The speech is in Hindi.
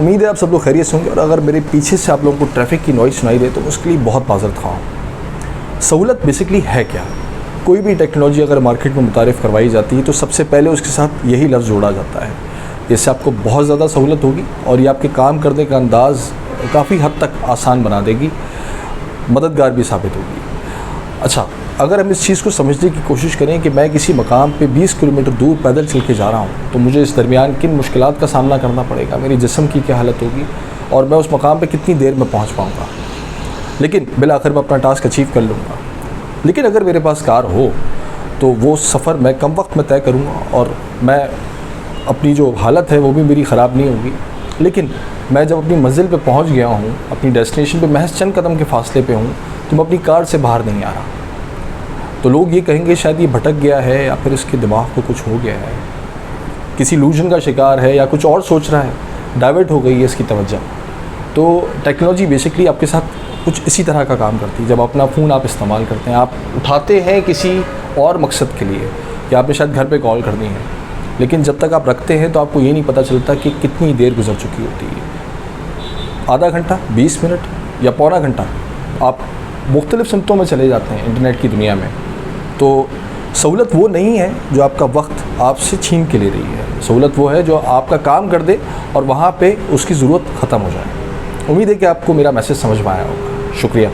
उम्मीद है आप सब लोग खैरियत से होंगे। और अगर मेरे पीछे से आप लोगों को ट्रैफिक की नॉइज़ सुनाई दे तो उसके लिए बहुत माज़रत ख़्वाह हूँ। सहूलत बेसिकली है क्या? कोई भी टेक्नोलॉजी अगर मार्केट में मुतारिफ़ करवाई जाती है तो सबसे पहले उसके साथ यही लफ्ज़ जोड़ा जाता है। इससे आपको बहुत ज़्यादा सहूलत होगी और ये आपके काम करने का अंदाज़ काफ़ी हद तक आसान बना देगी, मददगार भी साबित होगी। अच्छा, अगर हम इस चीज़ को समझने की कोशिश करें कि मैं किसी मकाम पे 20 किलोमीटर दूर पैदल चल के जा रहा हूँ तो मुझे इस दरमियान किन मुश्किलात का सामना करना पड़ेगा, मेरी जिस्म की क्या हालत होगी और मैं उस मकाम पे कितनी देर में पहुँच पाऊँगा, लेकिन बिल आखिर मैं अपना टास्क अचीव कर लूँगा। लेकिन अगर मेरे पास कार हो तो वो सफ़र मैं कम वक्त में तय करूँगा और मैं अपनी जो हालत है वो भी मेरी ख़राब नहीं होगी। लेकिन मैं जब अपनी मंजिल पे पहुँच गया हूँ, अपनी डेस्टिनेशन पे महज चंद कदम के फासले पे हूँ, तो मैं अपनी कार से बाहर नहीं आ रहा। तो लोग ये कहेंगे शायद ये भटक गया है या फिर इसके दिमाग को कुछ हो गया है, किसी इल्यूजन का शिकार है या कुछ और सोच रहा है, डाइवर्ट हो गई है इसकी तवज्जो। तो टेक्नोलॉजी बेसिकली आपके साथ कुछ इसी तरह का काम करती है। जब अपना फ़ोन आप इस्तेमाल करते हैं, आप उठाते हैं किसी और मकसद के लिए कि आपने शायद घर पे कॉल करनी है, लेकिन जब तक आप रखते हैं तो आपको ये नहीं पता चलता कि कितनी देर गुजर चुकी होती है। आधा घंटा, 20 मिनट या पौना घंटा आप मुख्तलिफ़ सिमतों में चले जाते हैं इंटरनेट की दुनिया में। तो सहूलत वो नहीं है जो आपका वक्त आपसे छीन के ले रही है। सहूलत वो है जो आपका काम कर दे और वहाँ पे उसकी ज़रूरत ख़त्म हो जाए। उम्मीद है कि आपको मेरा मैसेज समझ में आया होगा। शुक्रिया।